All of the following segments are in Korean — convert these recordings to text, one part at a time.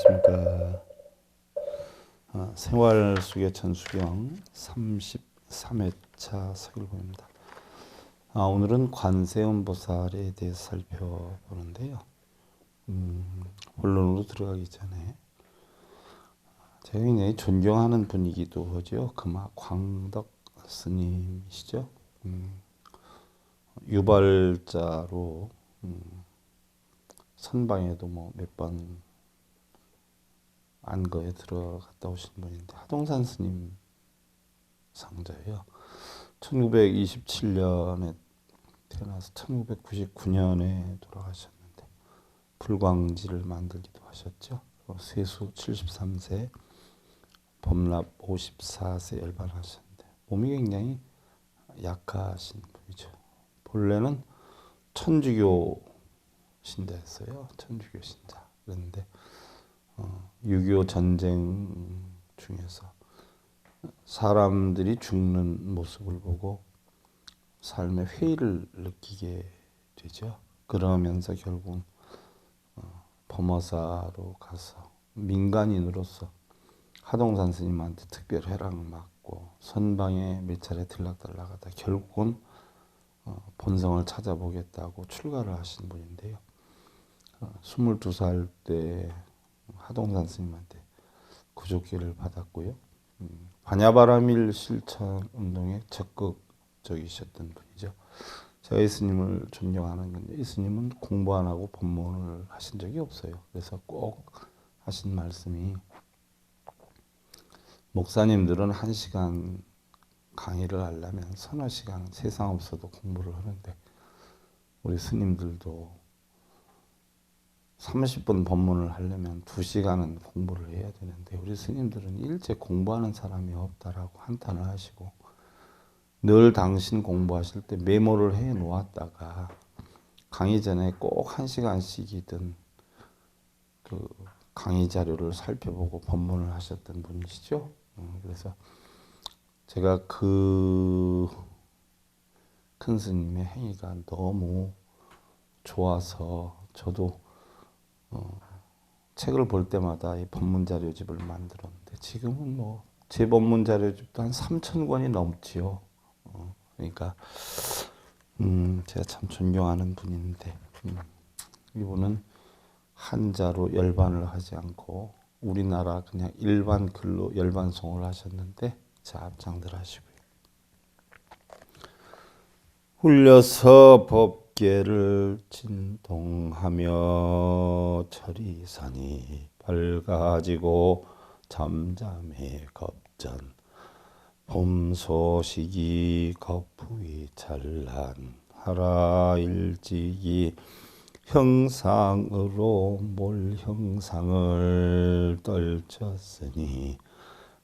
안녕하십니까. 생활수계 천수경 33회차 서길보입니다. 오늘은 관세음보살에 대해서 살펴보는데요. 본론으로 들어가기 전에 제가 굉장히 존경하는 분이기도 하죠. 금화 광덕 스님이시죠. 유발자로 선방에도 몇 번 안거에 들어갔다 오신 분인데 하동산 스님 상자예요. 1927년에 태어나서 1999년에 돌아가셨는데 불광지를 만들기도 하셨죠. 세수 73세, 범납 54세 열반하셨는데 몸이 굉장히 약하신 분이죠. 본래는 천주교 신자였어요. 천주교 신자. 그런데 6.25 전쟁 중에서 사람들이 죽는 모습을 보고 삶의 회의를 느끼게 되죠. 그러면서 결국 범어사로 가서 민간인으로서 하동산 스님한테 특별 회랑 맡고 선방에 몇 차례 들락달락하다 결국은 본성을 찾아보겠다고 출가를 하신 분인데요. 22살 때 하동산 스님한테 구족기를 받았고요. 반야바라밀 실천 운동에 적극적이셨던 분이죠. 제가 이 스님을 존경하는 건데 이 스님은 공부 안 하고 법문을 하신 적이 없어요. 그래서 꼭 하신 말씀이 목사님들은 1시간 강의를 하려면 서너 시간 세상 없어도 공부를 하는데 우리 스님들도 30분 법문을 하려면 2시간은 공부를 해야 되는데 우리 스님들은 일체 공부하는 사람이 없다라고 한탄을 하시고 늘 당신 공부하실 때 메모를 해 놓았다가 강의 전에 꼭 1시간씩이든 그 강의 자료를 살펴보고 법문을 하셨던 분이시죠. 그래서 제가 그 큰 스님의 행위가 너무 좋아서 저도 책을 볼 때마다 이 법문 자료집을 만들었는데 지금은 제 법문 자료집도 한 3,000권이 넘지요. 그러니까 제가 참 존경하는 분인데 이분은 한자로 열반을 하지 않고 우리나라 그냥 일반 글로 열반송을 하셨는데 자 앞장들 하시고요. 훌려서 법계를 진동하며 철이산이 밝아지고 잠잠해 겁전 봄 소식이 거푸이 찬란하라 일찍이 형상으로 몰 형상을 떨쳤으니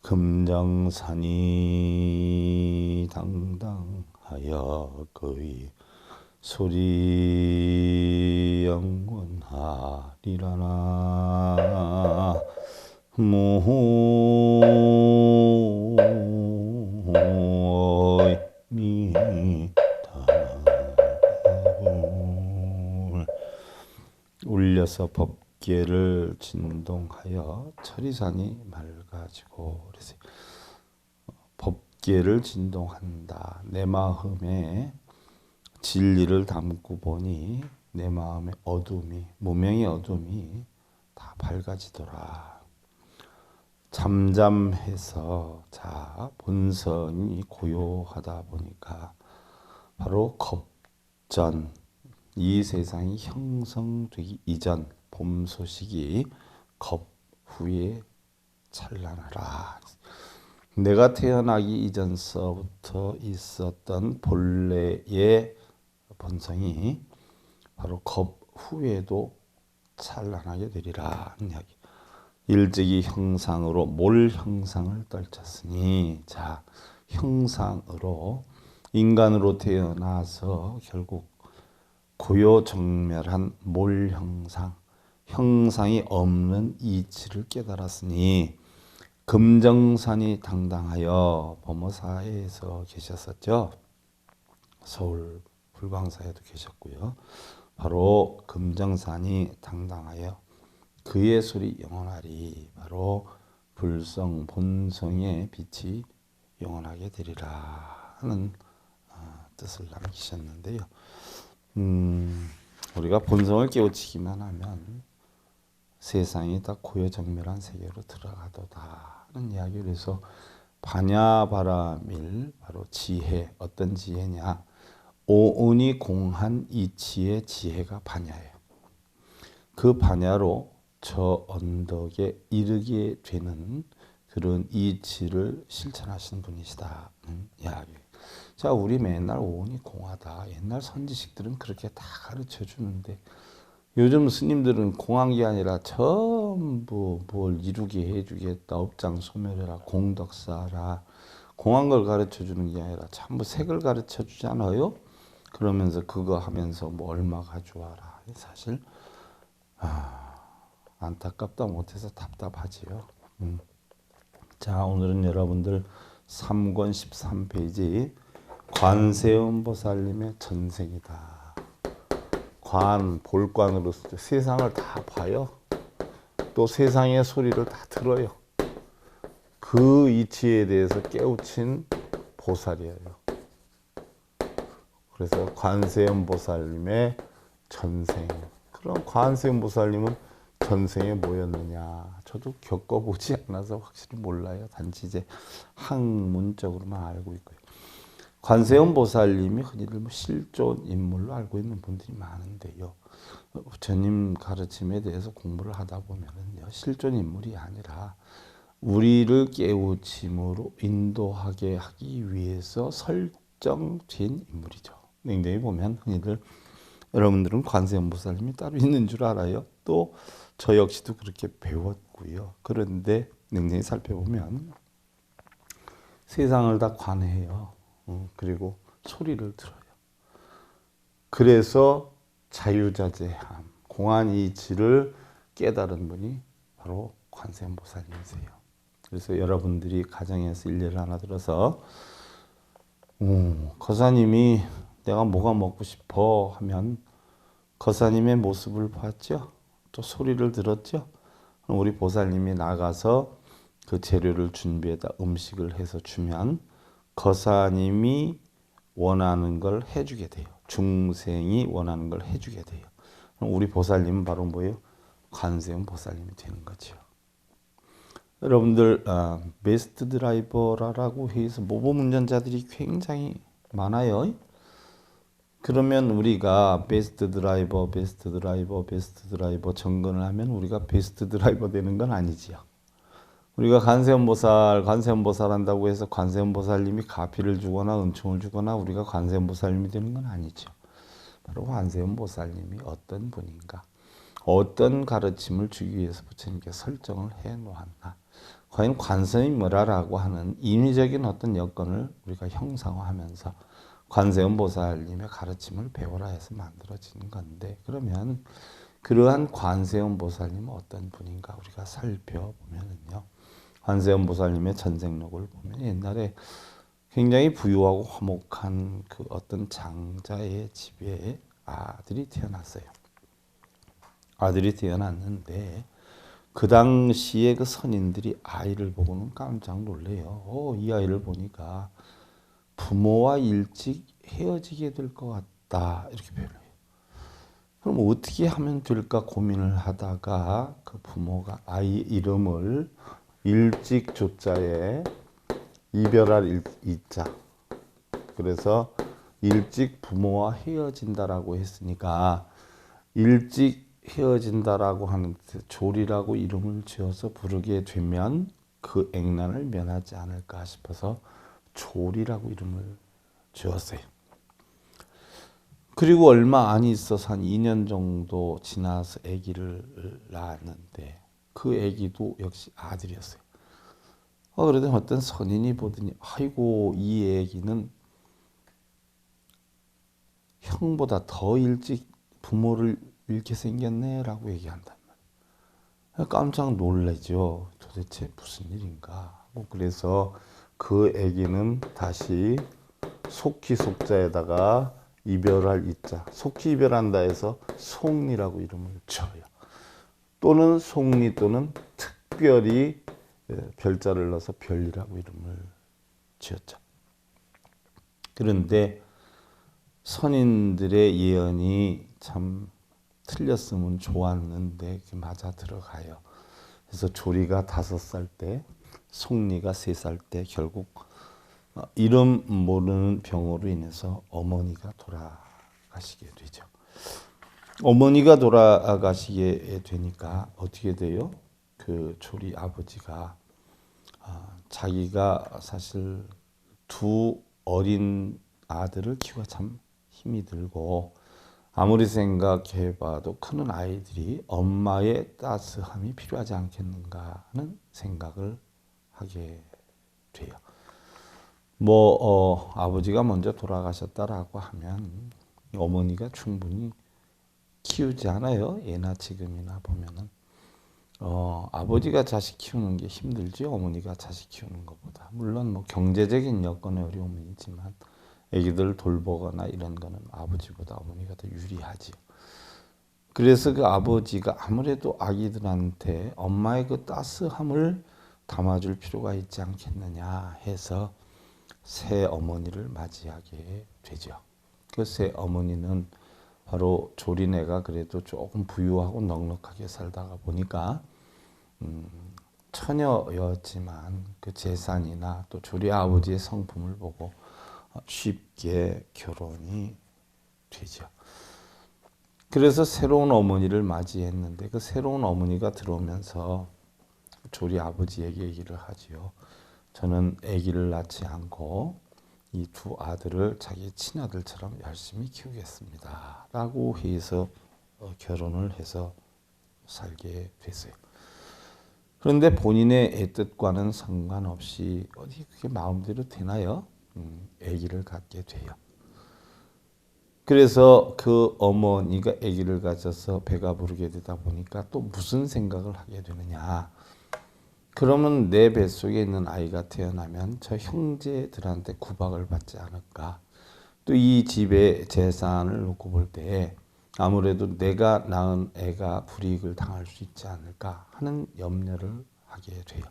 금정산이 당당하여 그의 소리 영원하리라나 울려서 법계를 진동하여 철이산이 맑아지고 그래서 법계를 진동한다. 내 마음에 진리를 담고 보니 내 마음의 어둠이 무명의 어둠이 다 밝아지더라. 잠잠해서 자 본성이 고요하다 보니까 바로 겁전 이 세상이 형성되기 이전 봄 소식이 겁 후에 찬란하라. 내가 태어나기 이전서부터 있었던 본래의 본성이 바로 겁 후에도 찬란하게 되리라 하는 이야기. 일찍이 형상으로 몰 형상을 떨쳤으니 자 형상으로 인간으로 태어나서 결국 고요정멸한 몰 형상, 형상이 없는 이치를 깨달았으니 금정산이 당당하여 범어사에서 계셨었죠. 서울 불광사에도 계셨고요. 바로 금정산이 당당하여 그의 소리 영원하리. 바로 불성 본성의 빛이 영원하게 되리라 하는 뜻을 남기셨는데요. 우리가 본성을 깨우치기만 하면 세상이 다 고요정멸한 세계로 들어가도다 하는 이야기를 해서 반야바라밀, 바로 지혜, 어떤 지혜냐, 오온이 공한 이치의 지혜가 반야예요. 그 반야로 저 언덕에 이르게 되는 그런 이치를 실천하신 분이시다 이야기예요. 자, 우리 맨날 오온이 공하다. 옛날 선지식들은 그렇게 다 가르쳐 주는데 요즘 스님들은 공한 게 아니라 전부 뭘 이루게 해주겠다. 업장소멸해라. 공덕사라. 공한 걸 가르쳐 주는 게 아니라 전부 색을 가르쳐 주잖아요. 그러면서 그거 하면서 뭐 얼마 가져와라. 사실 안타깝다 못해서 답답하지요. 자, 오늘은 여러분들 3권 13페이지 관세음보살님의 전생이다. 관, 볼관으로서 세상을 다 봐요. 또 세상의 소리를 다 들어요. 그 이치에 대해서 깨우친 보살이에요. 그래서 관세음보살님의 전생. 그럼 관세음보살님은 전생에 뭐였느냐? 저도 겪어보지 않아서 확실히 몰라요. 단지 이제 학문적으로만 알고 있고요. 관세음보살님이 흔히들 실존 인물로 알고 있는 분들이 많은데요. 부처님 가르침에 대해서 공부를 하다 보면은요, 실존 인물이 아니라 우리를 깨우침으로 인도하게 하기 위해서 설정된 인물이죠. 굉장히 보면 흔히들 여러분들은 관세음보살님이 따로 있는 줄 알아요. 또 저 역시도 그렇게 배웠고요. 그런데 굉장히 살펴보면 세상을 다 관해요. 그리고 소리를 들어요. 그래서 자유자재함, 공한 이치를 깨달은 분이 바로 관세음보살님이세요. 그래서 여러분들이 가정에서 일례를 하나 들어서 거사님이 내가 뭐가 먹고 싶어 하면 거사님의 모습을 봤죠. 또 소리를 들었죠. 우리 보살님이 나가서 그 재료를 준비해다 음식을 해서 주면 거사님이 원하는 걸 해주게 돼요. 중생이 원하는 걸 해주게 돼요. 우리 보살님은 바로 뭐예요? 관세음보살님이 되는 거죠. 여러분들 베스트 드라이버라고 해서 모범 운전자들이 굉장히 많아요. 그러면 우리가 베스트 드라이버 정근을 하면 우리가 베스트 드라이버 되는 건 아니지요. 우리가 관세음보살 한다고 해서 관세음보살님이 가피를 주거나 은총을 주거나 우리가 관세음보살님이 되는 건 아니죠. 바로 관세음보살님이 어떤 분인가, 어떤 가르침을 주기 위해서 부처님께 설정을 해 놓았나, 과연 관성이 뭐라라고 하는 임의적인 어떤 여건을 우리가 형상화하면서 관세음보살님의 가르침을 배워라 해서 만들어진 건데, 그러면 그러한 관세음보살님은 어떤 분인가 우리가 살펴보면은요, 관세음보살님의 전생록을 보면 옛날에 굉장히 부유하고 화목한 그 어떤 장자의 집에 아들이 태어났어요. 아들이 태어났는데 그 당시에 그 선인들이 아이를 보고는 깜짝 놀래요. 이 아이를 보니까 부모와 일찍 헤어지게 될 것 같다, 이렇게 표현해요. 그럼 어떻게 하면 될까 고민을 하다가 그 부모가 아이 이름을 일찍 조자에 이별할 이자, 그래서 일찍 부모와 헤어진다라고 했으니까 일찍 헤어진다라고 하는 조리라고 이름을 지어서 부르게 되면 그 액난을 면하지 않을까 싶어서 조리라고 이름을 지었어요. 그리고 얼마 안 있어서 한 2년 정도 지나서 아기를 낳았는데 그 아기도 역시 아들이었어요. 그러더니 어떤 선인이 보더니 아이고 이 아기는 형보다 더 일찍 부모를 잃게 생겼네 라고 얘기한단 말이에요. 깜짝 놀라죠. 도대체 무슨 일인가 하고, 그래서 그 아기는 다시 속히 속자에다가 이별할 이자, 속히 이별한다 해서 속리라고 이름을 지어요. 또는 속리 또는 특별히 별자를 넣어서 별이라고 이름을 지었죠. 그런데 선인들의 예언이 참 틀렸으면 좋았는데 맞아 들어가요. 그래서 조리가 5살 때, 속리가 3살 때 결국 이름 모르는 병으로 인해서 어머니가 돌아가시게 되죠. 어머니가 돌아가시게 되니까 어떻게 돼요? 그 조리 아버지가 자기가 사실 2 어린 아들을 키우기가 참 힘이 들고 아무리 생각해봐도 크는 아이들이 엄마의 따스함이 필요하지 않겠는가 하는 생각을 하게 돼요. 아버지가 먼저 돌아가셨다라고 하면 어머니가 충분히 키우지 않아요. 예나 지금이나 보면은 아버지가 자식 키우는 게 힘들지 어머니가 자식 키우는 것보다. 물론 경제적인 여건의 어려움은 있지만 애기들 돌보거나 이런 거는 아버지보다 어머니가 더 유리하지요. 그래서 그 아버지가 아무래도 아기들한테 엄마의 그 따스함을 담아줄 필요가 있지 않겠느냐 해서 새 어머니를 맞이하게 되죠. 그 새 어머니는 바로 조리네가 그래도 조금 부유하고 넉넉하게 살다가 보니까 처녀였지만 그 재산이나 또 조리 아버지의 성품을 보고 쉽게 결혼이 되죠. 그래서 새로운 어머니를 맞이했는데 그 새로운 어머니가 들어오면서 조리 아버지에게 얘기를 하지요. 저는 아기를 낳지 않고 이 2 아들을 자기 친아들처럼 열심히 키우겠습니다. 라고 해서 결혼을 해서 살게 됐어요. 그런데 본인의 뜻과는 상관없이 어디 그게 마음대로 되나요? 아기를 갖게 돼요. 그래서 그 어머니가 아기를 가져서 배가 부르게 되다 보니까 또 무슨 생각을 하게 되느냐. 그러면 내 뱃속에 있는 아이가 태어나면 저 형제들한테 구박을 받지 않을까. 또 이 집의 재산을 놓고 볼 때 아무래도 내가 낳은 애가 불이익을 당할 수 있지 않을까 하는 염려를 하게 돼요.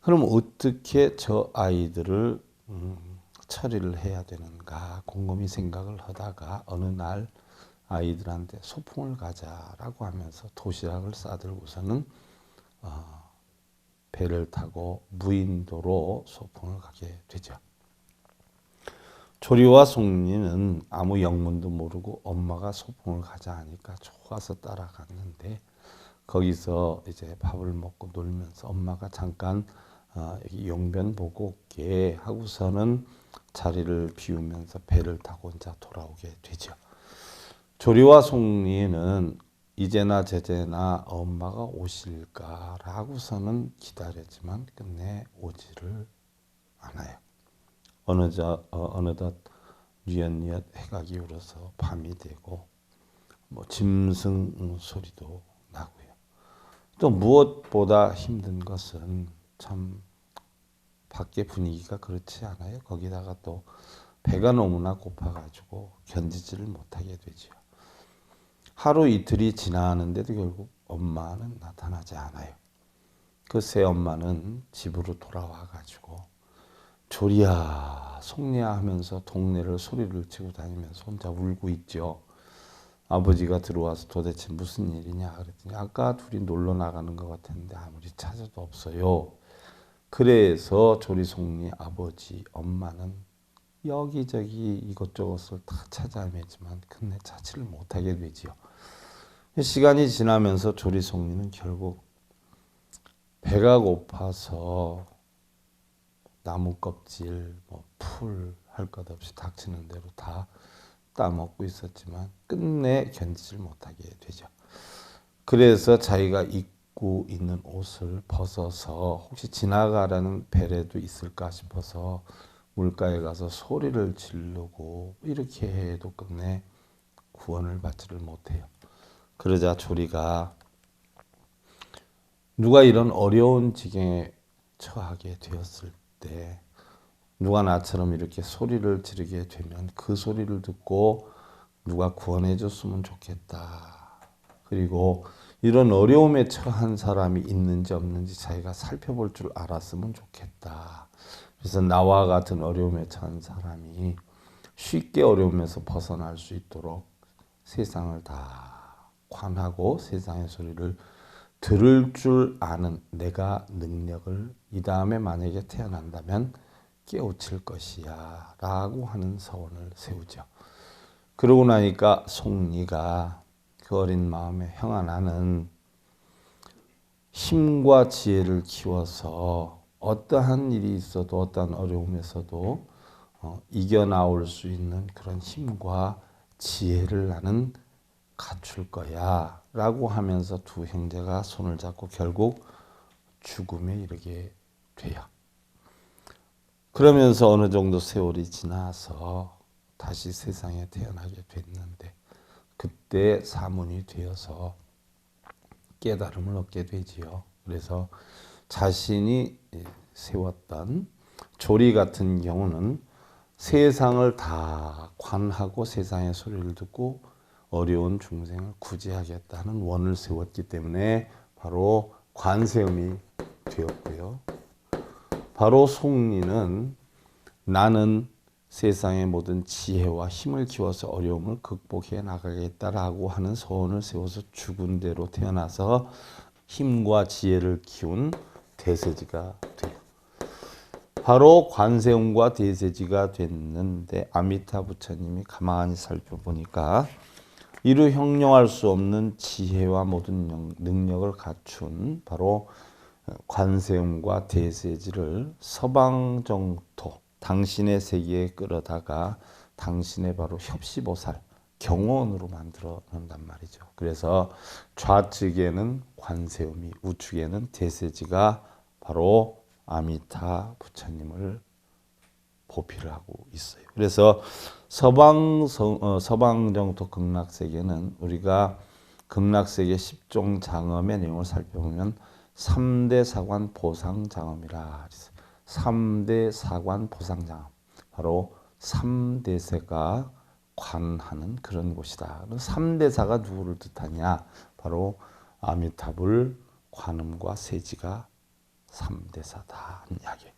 그럼 어떻게 저 아이들을 처리를 해야 되는가 곰곰이 생각을 하다가 어느 날 아이들한테 소풍을 가자라고 하면서 도시락을 싸들고서는 배를 타고 무인도로 소풍을 가게 되죠. 조리와 속리는 아무 영문도 모르고 엄마가 소풍을 가자 하니까 좋아서 따라갔는데 거기서 이제 밥을 먹고 놀면서 엄마가 잠깐 여기 용변 보고 올게 하고서는 자리를 비우면서 배를 타고 혼자 돌아오게 되죠. 조리와 속리는 이제나 저제나 엄마가 오실까라고서는 기다렸지만 끝내 오지를 않아요. 어느덧 뉘엿뉘엿 해가 기울어서 밤이 되고 짐승 소리도 나고요. 또 무엇보다 힘든 것은 참 밖에 분위기가 그렇지 않아요. 거기다가 또 배가 너무나 고파가지고 견디지를 못하게 되죠. 하루 이틀이 지나는데도 결국 엄마는 나타나지 않아요. 그 새 엄마는 집으로 돌아와가지고 조리야 속리야 하면서 동네를 소리를 치고 다니면서 혼자 울고 있죠. 아버지가 들어와서 도대체 무슨 일이냐 그랬더니 아까 둘이 놀러 나가는 것 같았는데 아무리 찾아도 없어요. 그래서 조리 속리 아버지 엄마는 여기저기 이것저것을 다 찾아 헤매지만 끝내 찾지를 못하게 되지요. 시간이 지나면서 조리 속리는 결국 배가 고파서 나무 껍질, 풀 할 것 없이 닥치는 대로 다 따먹고 있었지만 끝내 견디질 못하게 되죠. 그래서 자기가 입고 있는 옷을 벗어서 혹시 지나가라는 배려도 있을까 싶어서 물가에 가서 소리를 지르고 이렇게 해도 끝내 구원을 받지를 못해요. 그러자 조리가 누가 이런 어려운 지경에 처하게 되었을 때 누가 나처럼 이렇게 소리를 지르게 되면 그 소리를 듣고 누가 구원해 줬으면 좋겠다. 그리고 이런 어려움에 처한 사람이 있는지 없는지 자기가 살펴볼 줄 알았으면 좋겠다. 그래서 나와 같은 어려움에 처한 사람이 쉽게 어려움에서 벗어날 수 있도록 세상을 다 관하고 세상의 소리를 들을 줄 아는 내가 능력을 이 다음에 만약에 태어난다면 깨우칠 것이야 라고 하는 서원을 세우죠. 그러고 나니까 송리가 그 어린 마음에 형아 나는 힘과 지혜를 키워서 어떠한 일이 있어도 어떠한 어려움에서도 이겨나올 수 있는 그런 힘과 지혜를 나는 갖출 거야 라고 하면서 두 형제가 손을 잡고 결국 죽음에 이르게 돼요. 그러면서 어느 정도 세월이 지나서 다시 세상에 태어나게 됐는데 그때 사문이 되어서 깨달음을 얻게 되지요. 그래서 자신이 세웠던 조리 같은 경우는 세상을 다 관하고 세상의 소리를 듣고 어려운 중생을 구제하겠다는 원을 세웠기 때문에 바로 관세음이 되었고요. 바로 송리는 나는 세상의 모든 지혜와 힘을 키워서 어려움을 극복해 나가겠다라고 하는 소원을 세워서 죽은 대로 태어나서 힘과 지혜를 키운 대세지가 돼요. 바로 관세음과 대세지가 됐는데 아미타 부처님이 가만히 살펴보니까 이루 형용할 수 없는 지혜와 모든 능력을 갖춘 바로 관세음과 대세지를 서방정토 당신의 세계에 끌어다가 당신의 바로 협시보살 경호원으로 만들어 놓는단 말이죠. 그래서 좌측에는 관세음이 우측에는 대세지가 바로 아미타 부처님을 보필을 하고 있어요. 그래서 서방정토 극락세계는 우리가 극락세계 10종 장엄의 내용을 살펴보면 3대 사관 보상장엄이라 했어요. 3대 사관 보상장엄. 바로 3대세가 관하는 그런 곳이다. 3대사가 누구를 뜻하냐? 바로 아미타불, 관음과 세지가 3대사다 하는 이야기예요.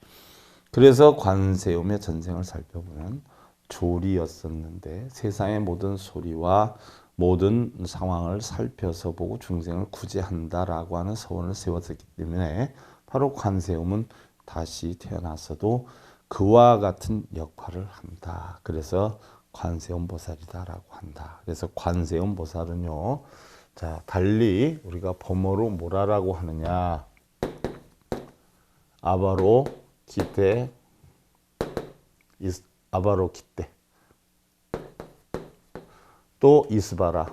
그래서 관세음의 전생을 살펴보면 조리였었는데 세상의 모든 소리와 모든 상황을 살펴서 보고 중생을 구제한다라고 하는 서원을 세웠기 때문에 바로 관세음은 다시 태어났어도 그와 같은 역할을 한다. 그래서 관세음 보살이다라고 한다. 그래서 관세음 보살은요, 자 달리 우리가 범어로 뭐라고 하느냐? 아바로 기테 아바로 기테 또 이스바라.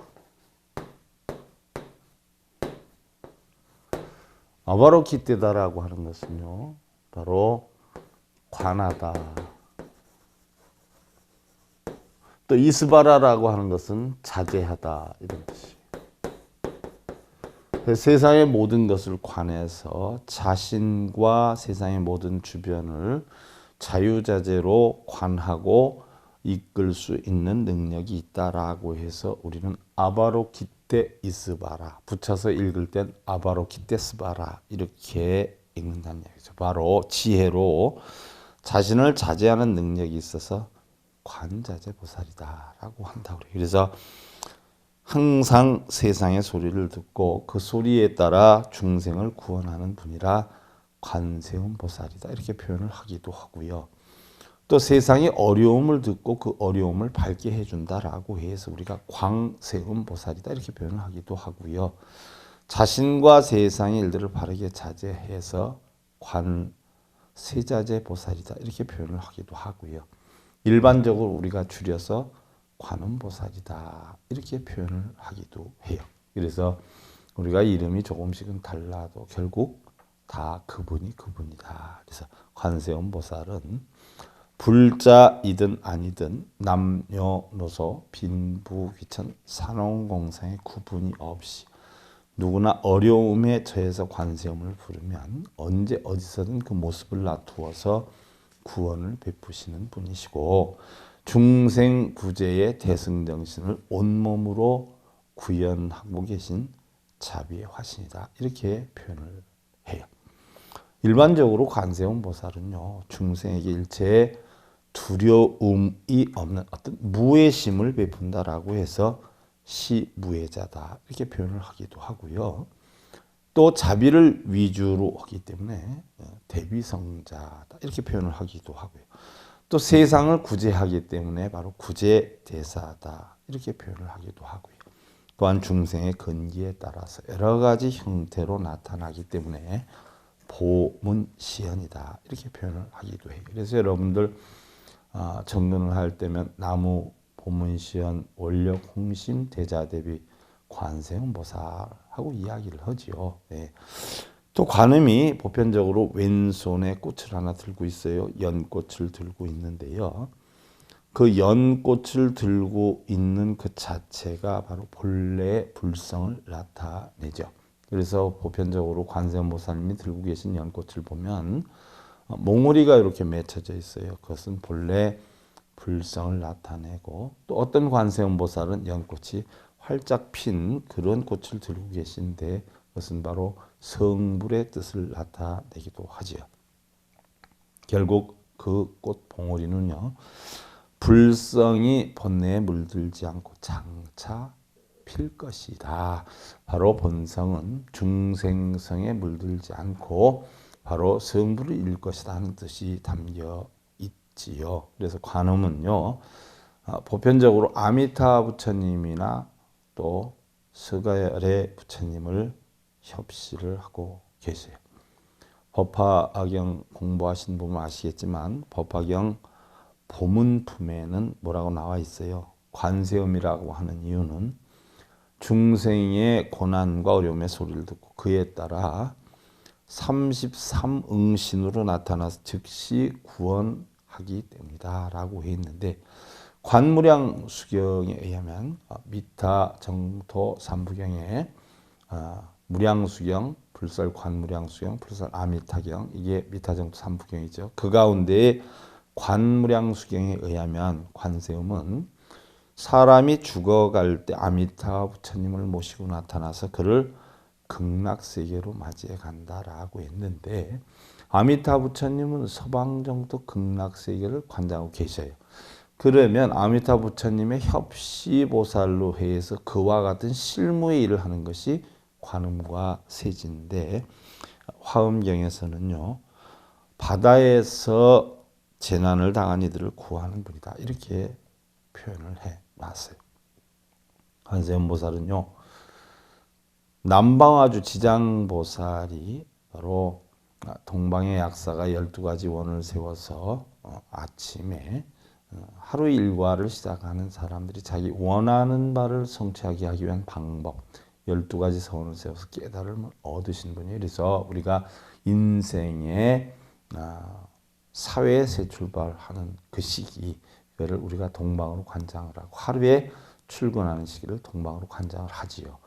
아바로 기테다라고 하는 것은요 바로 관하다. 또 이스바라라고 하는 것은 자제하다 이런 뜻이에요. 세상의 모든 것을 관해서 자신과 세상의 모든 주변을 자유자재로 관하고 이끌 수 있는 능력이 있다라고 해서 우리는 아바로키테 이스바라 붙여서 읽을 땐 아바로키테 스바라 이렇게 읽는다는 얘기죠. 바로 지혜로 자신을 자제하는 능력이 있어서 관자재 보살이다라고 한다고 그래요. 그래서 항상 세상의 소리를 듣고 그 소리에 따라 중생을 구원하는 분이라 관세음 보살이다 이렇게 표현을 하기도 하고요. 또 세상의 어려움을 듣고 그 어려움을 밝게 해준다라고 해서 우리가 광세음 보살이다 이렇게 표현을 하기도 하고요. 자신과 세상의 일들을 바르게 자제해서 관세자재 보살이다 이렇게 표현을 하기도 하고요. 일반적으로 우리가 줄여서 관음보살이다 이렇게 표현을 하기도 해요. 그래서 우리가 이름이 조금씩은 달라도 결국 다 그분이다. 그래서 관세음 보살은 불자이든 아니든 남녀노소 빈부 귀천 산업공상의 구분이 없이 누구나 어려움에 처해서 관세음을 부르면 언제 어디서든 그 모습을 놔두어서 구원을 베푸시는 분이시고 중생 구제의 대승정신을 온몸으로 구현하고 계신 자비의 화신이다. 이렇게 표현을 해요. 일반적으로 관세음 보살은요, 중생에게 일체의 두려움이 없는 어떤 무해심을 베푼다라고 해서 시무해자다. 이렇게 표현을 하기도 하고요. 또 자비를 위주로 하기 때문에 대비성자다. 이렇게 표현을 하기도 하고요. 또 세상을 구제하기 때문에 바로 구제대사다. 이렇게 표현을 하기도 하고요. 또한 중생의 근기에 따라서 여러 가지 형태로 나타나기 때문에 보문시연이다. 이렇게 표현을 하기도 해요. 그래서 여러분들 정근을 할 때면 나무, 보문시연, 원력, 홍심, 대자대비, 관세음보살하고 이야기를 하지요. 네. 또 관음이 보편적으로 왼손에 꽃을 하나 들고 있어요. 연꽃을 들고 있는데요. 그 연꽃을 들고 있는 그 자체가 바로 본래의 불성을 나타내죠. 그래서 보편적으로 관세음보살님이 들고 계신 연꽃을 보면 몽우리가 이렇게 맺혀져 있어요. 그것은 본래 불성을 나타내고, 또 어떤 관세음보살은 연꽃이 활짝 핀 그런 꽃을 들고 계신데 그것은 바로 성불의 뜻을 나타내기도 하지요. 결국 그 꽃 봉오리는요, 불성이 본내에 물들지 않고 장차 필 것이다. 바로 본성은 중생성에 물들지 않고 바로 성불을 이룰 것이다 하는 뜻이 담겨 있지요. 그래서 관음은요, 보편적으로 아미타 부처님이나 또 스가랴 부처님을 협시를 하고 계세요. 법화경 공부하신 분은 아시겠지만 법화경 보문품에는 뭐라고 나와 있어요. 관세음이라고 하는 이유는 중생의 고난과 어려움의 소리를 듣고 그에 따라 33응신으로 나타나서 즉시 구원하기 때문이다 라고 해 있는데, 관무량 수경에 의하면 미타 정토 삼부경에 무량수경, 불설 관무량수경, 불설 아미타경, 이게 미타 정토 삼부경이죠. 그 가운데 관무량수경에 의하면 관세음은 사람이 죽어갈 때 아미타 부처님을 모시고 나타나서 그를 극락세계로 맞이해 간다라고 했는데, 아미타 부처님은 서방정토 극락세계를 관장하고 계셔요. 그러면 아미타 부처님의 협시보살로 해서 그와 같은 실무의 일을 하는 것이 관음과 세진인데, 화엄경에서는요, 바다에서 재난을 당한 이들을 구하는 분이다. 이렇게 표현을 해놨어요. 관세음보살은요, 남방아주 지장보살이 바로 동방의 약사가 12가지 원을 세워서 아침에 하루 일과를 시작하는 사람들이 자기 원하는 바를 성취하게 하기 위한 방법 12가지 서원을 세워서 깨달음을 얻으신 분이에요. 그래서 우리가 인생의 사회에 새 출발하는 그 시기, 이거를 우리가 동방으로 관장을 하고 하루에 출근하는 시기를 동방으로 관장을 하지요.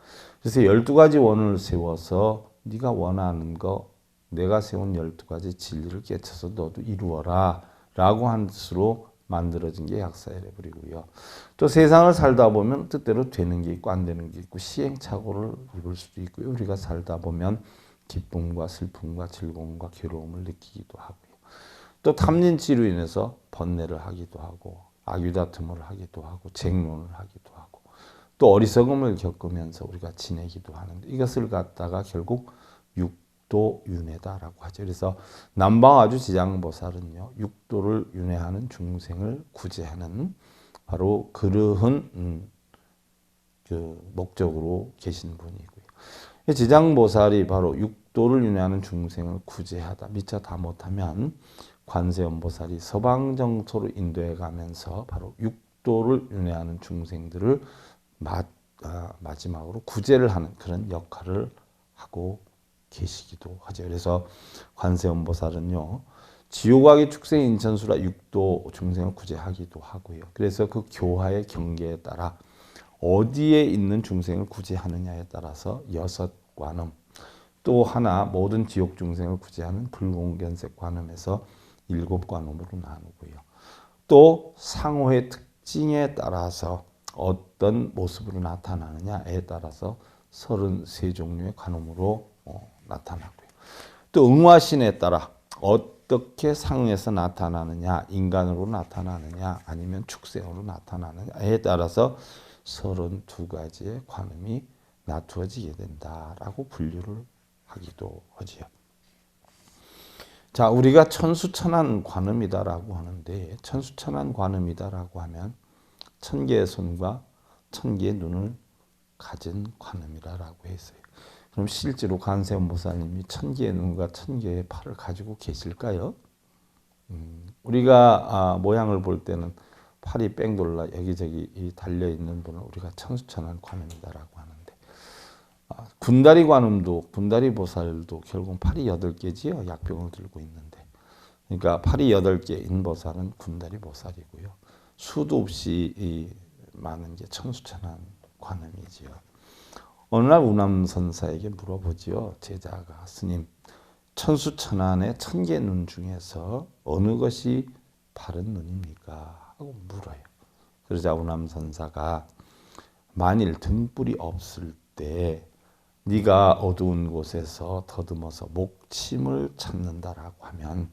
그래서 12가지 원을 세워서 네가 원하는 거, 내가 세운 12가지 진리를 깨쳐서 너도 이루어라 라고 한 뜻으로 만들어진 게 약사열애불이고요. 또 세상을 살다 보면 뜻대로 되는 게 있고 안 되는 게 있고 시행착오를 입을 수도 있고요. 우리가 살다 보면 기쁨과 슬픔과 즐거움과 괴로움을 느끼기도 하고요. 또 탐진치로 인해서 번뇌를 하기도 하고 악유다툼을 하기도 하고 쟁론을 하기도 하고 또 어리석음을 겪으면서 우리가 지내기도 하는데, 이것을 갖다가 결국 육도윤회다라고 하죠. 그래서 남방아주 지장보살은요, 육도를 윤회하는 중생을 구제하는 바로 그러한 그 목적으로 계신 분이고요. 지장보살이 바로 육도를 윤회하는 중생을 구제하다, 미처 다 못하면 관세음보살이 서방정토로 인도해 가면서 바로 육도를 윤회하는 중생들을 마지막으로 구제를 하는 그런 역할을 하고 계시기도 하죠. 그래서 관세음보살은요, 지옥악의 축생 인천수라 육도 중생을 구제하기도 하고요. 그래서 그 교화의 경계에 따라 어디에 있는 중생을 구제하느냐에 따라서 6관음, 또 하나 모든 지옥 중생을 구제하는 불공견색 관음에서 7관음으로 나누고요. 또 상호의 특징에 따라서 어떤 모습으로 나타나느냐에 따라서 33종류의 관음으로 나타나고요. 또 응화신에 따라 어떻게 상에서 나타나느냐, 인간으로 나타나느냐, 아니면 축생으로 나타나느냐에 따라서 32가지의 관음이 나투어지게 된다라고 분류를 하기도 하지요. 자, 우리가 천수천안 관음이다라고 하는데, 천수천안 관음이다라고 하면 1000개의 손과 1000개의 눈을 가진 관음이라고 했어요. 그럼 실제로 관세음보살님이 1000개의 눈과 1000개의 팔을 가지고 계실까요? 우리가 모양을 볼 때는 팔이 뺑 돌라 여기저기 달려있는 분을 우리가 천수천안 관음이다라고 하는데, 군다리 관음도, 군다리 보살도 결국 팔이 8개지요. 약병을 들고 있는데. 그러니까 팔이 8개인 보살은 군다리 보살이고요. 수도 없이 많은 게 천수천안 관음이지요. 어느 날 우남선사에게 물어보지요. 제자가, 스님, 천수천안의 1000개 눈 중에서 어느 것이 바른 눈입니까? 하고 물어요. 그러자 우남선사가, 만일 등불이 없을 때 네가 어두운 곳에서 더듬어서 목침을 찾는다라고 하면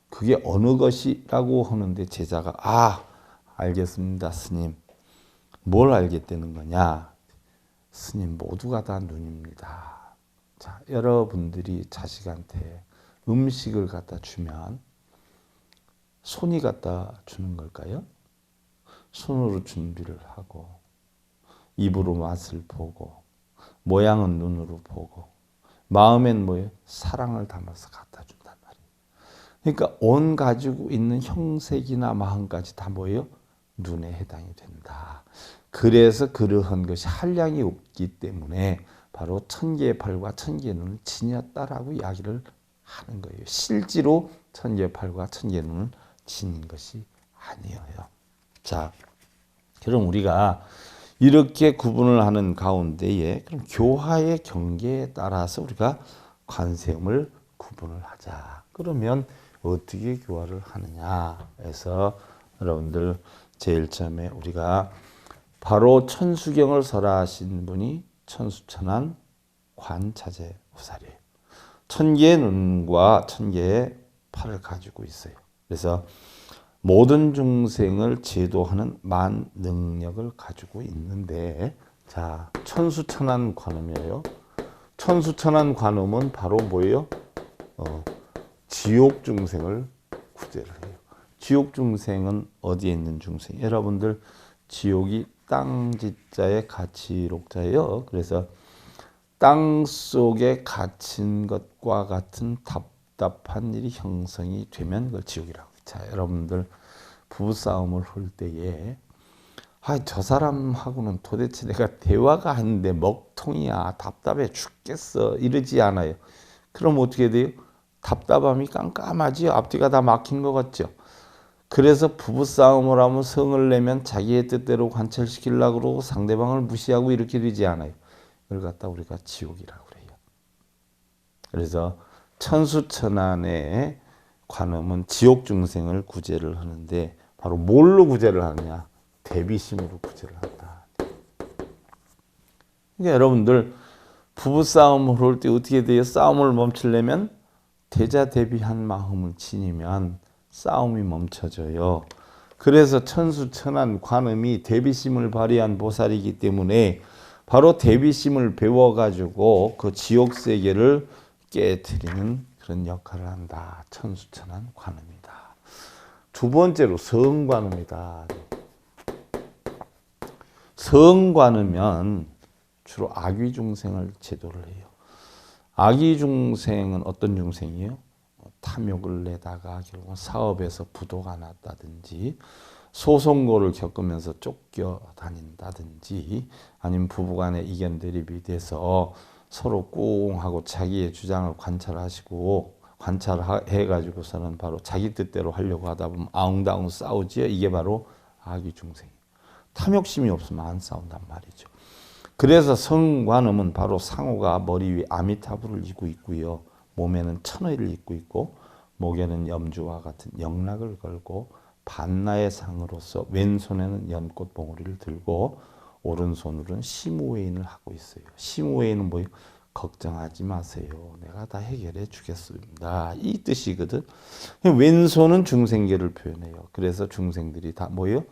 그게 어느 것이라고 하는데, 제자가 알겠습니다 스님. 뭘 알겠다는 거냐? 스님, 모두가 다 눈입니다. 자, 여러분들이 자식한테 음식을 갖다 주면 손이 갖다 주는 걸까요? 손으로 준비를 하고 입으로 맛을 보고 모양은 눈으로 보고 마음엔 뭐예요? 사랑을 담아서 갖다 준단 말이에요. 그러니까 온 가지고 있는 형색이나 마음까지 다 뭐예요? 눈에 해당이 된다. 그래서 그러한 것이 한량이 없기 때문에 바로 1000개의 팔과 1000개의 눈을 지녔다라고 이야기를 하는 거예요. 실제로 1000개의 팔과 1000개의 눈을 지닌 것이 아니에요. 자, 그럼 우리가 이렇게 구분을 하는 가운데에 그럼 교화의 경계에 따라서 우리가 관세음을 구분을 하자. 그러면 어떻게 교화를 하느냐 해서 여러분들 제일 처음에 우리가 바로 천수경을 설하신 분이 천수천안 관차제 보살이에요. 1000개의 눈과 1000개의 팔을 가지고 있어요. 그래서 모든 중생을 제도하는 만능력을 가지고 있는데, 자, 천수천안 관음이에요. 천수천안 관음은 바로 뭐예요? 지옥 중생을 구제를 해요. 지옥 중생은 어디에 있는 중생? 여러분들 지옥이 땅지자의 가치록자예요. 그래서 땅 속에 갇힌 것과 같은 답답한 일이 형성이 되면 그걸 지옥이라고. 자, 여러분들 부부싸움을 할 때에 저 사람하고는 도대체 내가 대화가 하는데 먹통이야, 답답해 죽겠어 이러지 않아요. 그럼 어떻게 돼요? 답답함이 깜깜하지요. 앞뒤가 다 막힌 것 같죠. 그래서 부부싸움을 하면 성을 내면 자기의 뜻대로 관철시키려고 그러고 상대방을 무시하고 이렇게 되지 않아요. 그걸 갖다 우리가 지옥이라고 그래요. 그래서 천수천안의 관음은 지옥 중생을 구제를 하는데, 바로 뭘로 구제를 하느냐? 대비심으로 구제를 한다. 그러니까 여러분들 부부싸움을 할 때 어떻게 돼요? 싸움을 멈추려면 대자대비한 마음을 지니면 싸움이 멈춰져요. 그래서 천수천안 관음이 대비심을 발휘한 보살이기 때문에 바로 대비심을 배워가지고 그 지옥세계를 깨트리는 그런 역할을 한다. 천수천안 관음이다. 두 번째로 성관음이다. 성관음은 주로 악귀중생을 제도를 해요. 악귀중생은 어떤 중생이에요? 탐욕을 내다가 결국 사업에서 부도가 났다든지, 소송고를 겪으면서 쫓겨다닌다든지, 아니면 부부간의 이견 대립이 돼서 서로 꿍하고 자기의 주장을 관찰해가지고서는 바로 자기 뜻대로 하려고 하다 보면 아웅다웅 싸우지요. 이게 바로 악귀중생이에요. 탐욕심이 없으면 안 싸운단 말이죠. 그래서 성관음은 바로 상호가 머리 위에 아미타불을 이고 있고요. 몸에는 천의를 입고 있고 목에는 염주와 같은 영락을 걸고 반나의 상으로서 왼손에는 연꽃 봉오리를 들고 오른손으로는 시무웨인을 하고 있어요. 시무웨인은 뭐예요? 걱정하지 마세요. 내가 다 해결해 주겠습니다. 이 뜻이거든. 왼손은 중생계를 표현해요. 그래서 중생들이 다 뭐예요?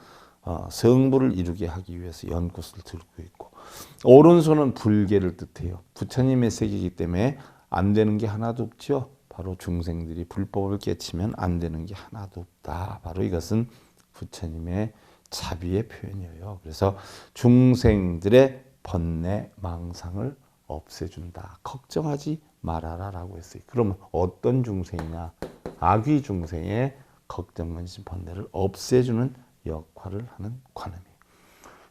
성부를 이루게 하기 위해서 연꽃을 들고 있고, 오른손은 불계를 뜻해요. 부처님의 세계이기 때문에 안 되는 게 하나도 없죠. 바로 중생들이 불법을 깨치면 안 되는 게 하나도 없다. 바로 이것은 부처님의 자비의 표현이에요. 그래서 중생들의 번뇌 망상을 없애준다. 걱정하지 말아라 라고 했어요. 그러면 어떤 중생이냐? 악귀 중생의 걱정, 근심, 번뇌를 없애주는 역할을 하는 관음이에요.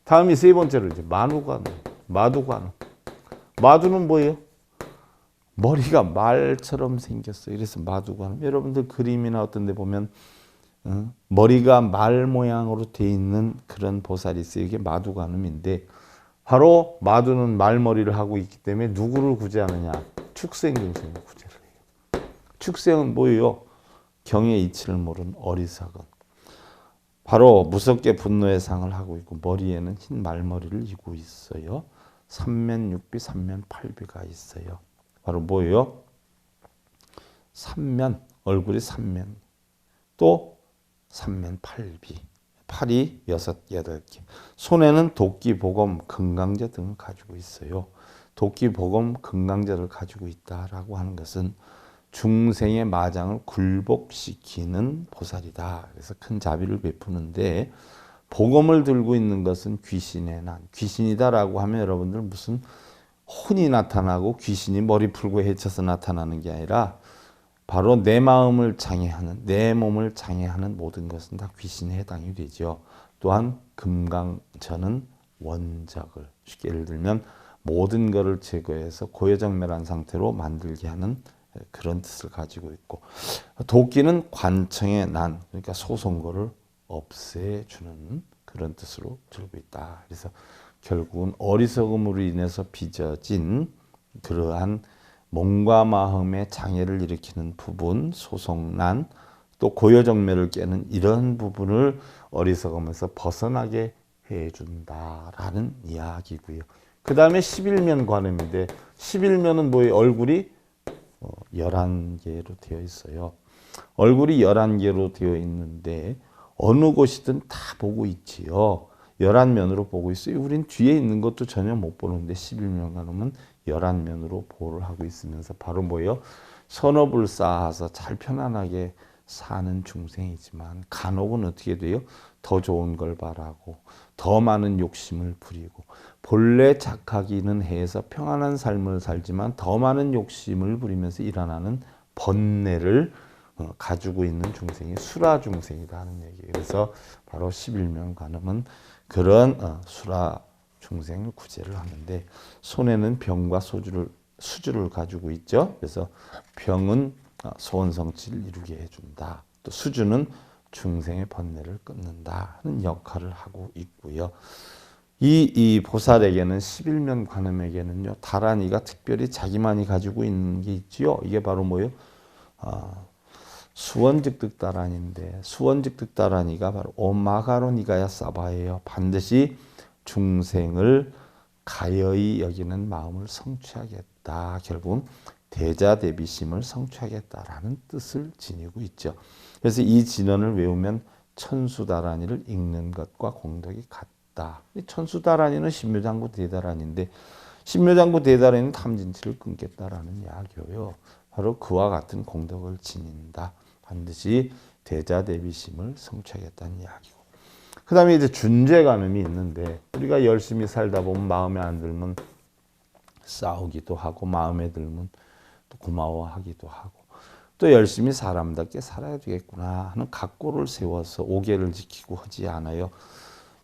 다음이 세 번째로 이제 만우관음, 마두관음. 마두는 뭐예요? 머리가 말처럼 생겼어요. 그래서 마두관음. 여러분들 그림이나 어떤 데 보면 머리가 말 모양으로 돼 있는 그런 보살이 있어요. 이게 마두관음인데, 바로 마두는 말머리를 하고 있기 때문에 누구를 구제하느냐? 축생중생을 구제를 해요. 축생은 뭐예요? 경의 이치를 모르는 어리석은, 바로 무섭게 분노의 상을 하고 있고 머리에는 흰 말머리를 이고 있어요. 삼면육비, 삼면팔비가 있어요. 바로 뭐예요? 삼면, 얼굴이 삼면, 또 삼면팔비, 팔이 6, 8개. 손에는 도끼, 보검, 금강제 등을 가지고 있어요. 도끼, 보검, 금강제를 가지고 있다라고 하는 것은 중생의 마장을 굴복시키는 보살이다. 그래서 큰 자비를 베푸는데, 보검을 들고 있는 것은 귀신의 난, 귀신이다라고 하면 여러분들 무슨 혼이 나타나고 귀신이 머리 풀고 헤쳐서 나타나는 게 아니라 바로 내 마음을 장애하는, 내 몸을 장애하는 모든 것은 다 귀신에 해당이 되죠. 또한 금강저는 원적을, 쉽게 예를 들면 모든 것을 제거해서 고요정멸한 상태로 만들게 하는 그런 뜻을 가지고 있고, 도끼는 관청의 난, 그러니까 소송거를 없애주는 그런 뜻으로 들고 있다. 그래서 결국은 어리석음으로 인해서 빚어진 그러한 몸과 마음의 장애를 일으키는 부분, 소송난, 또 고요정멸을 깨는 이런 부분을 어리석음에서 벗어나게 해준다라는 이야기고요. 그 다음에 11면 관음인데, 11면은 뭐예요? 얼굴이 11개로 되어 있어요. 얼굴이 11개로 되어 있는데 어느 곳이든 다 보고 있지요. 11면으로 보고 있어요. 우린 뒤에 있는 것도 전혀 못 보는데 11면 관음은 11면으로 보호를 하고 있으면서 바로 뭐예요? 선업을 쌓아서 잘 편안하게 사는 중생이지만 간혹은 어떻게 돼요? 더 좋은 걸 바라고 더 많은 욕심을 부리고, 본래 착하기는 해서 평안한 삶을 살지만 더 많은 욕심을 부리면서 일어나는 번뇌를 가지고 있는 중생이 수라 중생이다 하는 얘기예요. 그래서 바로 11면 관음은 그런 수라 중생을 구제를 하는데, 손에는 병과 수주를 가지고 있죠. 그래서 병은 소원성취를 이루게 해준다. 또 수주는 중생의 번뇌를 끊는다 하는 역할을 하고 있고요. 이 보살에게는 11면 관음에게는요, 다란이가 특별히 자기만이 가지고 있는 게 있지요. 이게 바로 뭐예요? 수원즉득다란인데, 수원즉득다란이가 바로 오마가로니가야 사바예요. 반드시 중생을 가여이 여기는 마음을 성취하겠다. 결국은 대자대비심을 성취하겠다라는 뜻을 지니고 있죠. 그래서 이 진언을 외우면 천수다란이를 읽는 것과 공덕이 같다. 천수다란이는 신묘장구 대다란인데, 신묘장구 대다란이는 탐진치를 끊겠다라는 이야기예요. 바로 그와 같은 공덕을 지닌다. 반드시 대자대비심을 성취하겠다는 이야기고. 그 다음에 이제 준재관음이 있는데, 우리가 열심히 살다 보면 마음에 안 들면 싸우기도 하고, 마음에 들면 또 고마워하기도 하고, 또 열심히 사람답게 살아야 되겠구나 하는 각고를 세워서 오계를 지키고 하지 않아요.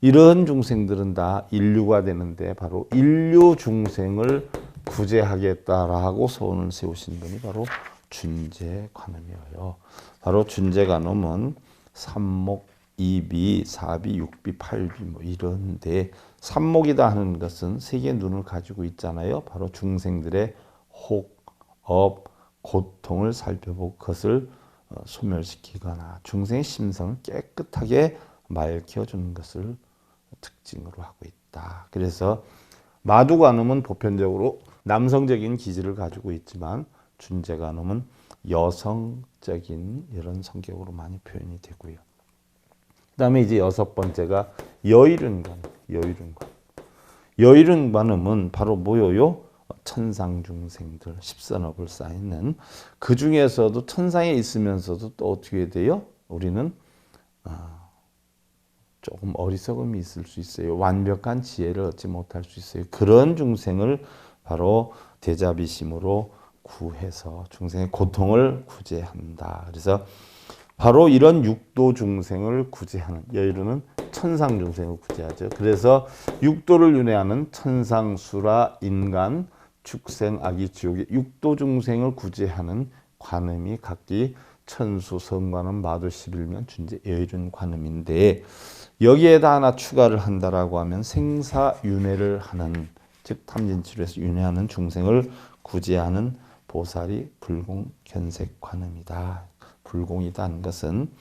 이런 중생들은 다 인류가 되는데 바로 인류 중생을 구제하겠다라고 소원을 세우신 분이 바로 준재관음이에요. 바로 준재관음은 삼목, 이비, 사비, 육비, 팔비 뭐 이런데, 삼목이다 하는 것은 세 개의 눈을 가지고 있잖아요. 바로 중생들의 혹, 업, 고통을 살펴보고 그것을 소멸시키거나 중생의 심성을 깨끗하게 맑혀주는 것을 특징으로 하고 있다. 있다. 그래서 마두간음은 보편적으로 남성적인 기질을 가지고 있지만 준재간음은 여성적인 이런 성격으로 많이 표현이 되고요. 그다음에 이제 여섯 번째가 여의륜관. 여의륜관음은 바로 뭐예요? 천상중생들, 십선업을 쌓이는 그 중에서도 천상에 있으면서도 또 어떻게 돼요? 우리는 조금 어리석음이 있을 수 있어요. 완벽한 지혜를 얻지 못할 수 있어요. 그런 중생을 바로 대자비심으로 구해서 중생의 고통을 구제한다. 그래서 바로 이런 육도 중생을 구제하는, 여의루는 천상 중생을 구제하죠. 그래서 육도를 윤회하는 천상, 수라, 인간, 축생, 악이, 지옥의 육도 중생을 구제하는 관음이 각기 천수, 성관음, 마도, 11면, 준재, 여의륜 관음인데 여기에다 하나 추가를 한다라고 하면 생사윤회를 하는, 즉 탐진치료에서 윤회하는 중생을 구제하는 보살이 불공견색관음이다. 불공이다는 것은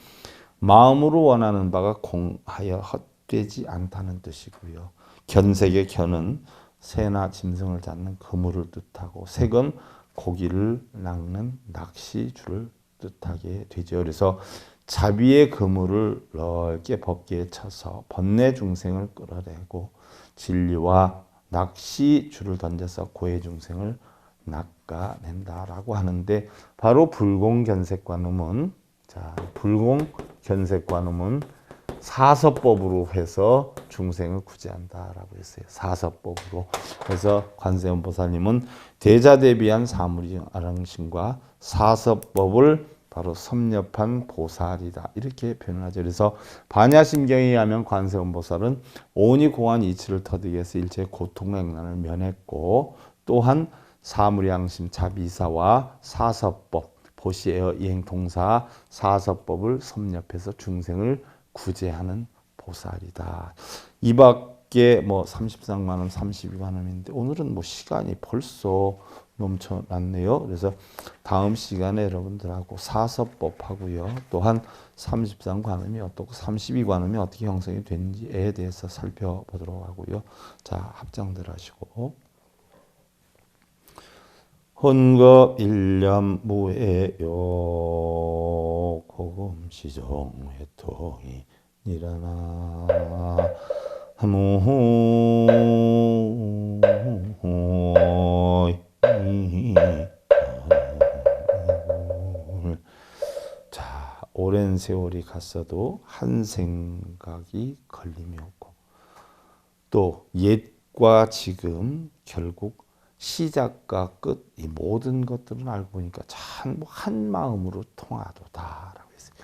마음으로 원하는 바가 공하여 헛되지 않다는 뜻이고요. 견색의 견은 새나 짐승을 잡는 그물을 뜻하고 색은 고기를 낚는 낚시줄을 뜻하게 되죠. 그래서 자비의 그물을 넓게 법계에 쳐서 번뇌 중생을 끌어내고 진리와 낚시줄을 던져서 고해 중생을 낚아낸다라고 하는데 바로 불공견색관음은, 자, 불공견색관음은 사서법으로 해서 중생을 구제한다라고 했어요. 사서법으로. 그래서 관세음보살님은 대자대비한 사무리아랑신과 사서법을 바로 섭렵한 보살이다. 이렇게 표현하죠. 그래서 반야심경에 의하면 관세음보살은 오니 공한 이치를 터득 해서 일체의 고통행난을 면했고 또한 사무량심 자비사와 사서법, 보시에어 이행통사 사서법을 섭렵해서 중생을 구제하는 보살이다. 이 밖에 뭐 33관음, 32관음인데 오늘은 뭐 시간이 벌써 넘쳐났네요. 그래서 다음 시간에 여러분들하고 사서법하고요. 또한 33관음이 어떻고 32관음이 어떻게 형성이 되는지에 대해서 살펴보도록 하고요. 자, 합장들 하시고. 혼급 일념 무해요 고금시종 회통이 일어나 하무 자, 오랜 세월이 갔어도 한 생각이 걸림이 없고 또 옛과 지금 결국 시작과 끝 이 모든 것들은 알고 보니까 참 한 마음으로 통하도다라고 했어요.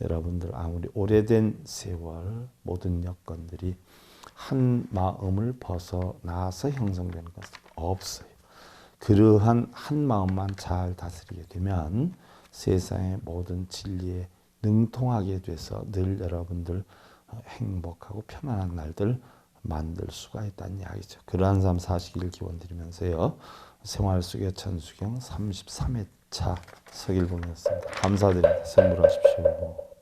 여러분들 아무리 오래된 세월 모든 여건들이 한 마음을 벗어나서 형성되는 것은 없어요. 그러한 한 마음만 잘 다스리게 되면 세상의 모든 진리에 능통하게 돼서 늘 여러분들 행복하고 편안한 날들 만들 수가 있다는 이야기죠. 그러한 삶 사시기를 기원드리면서요. 생활 속의 천수경 33회차 서길봉이었습니다. 감사드립니다. 선물하십시오.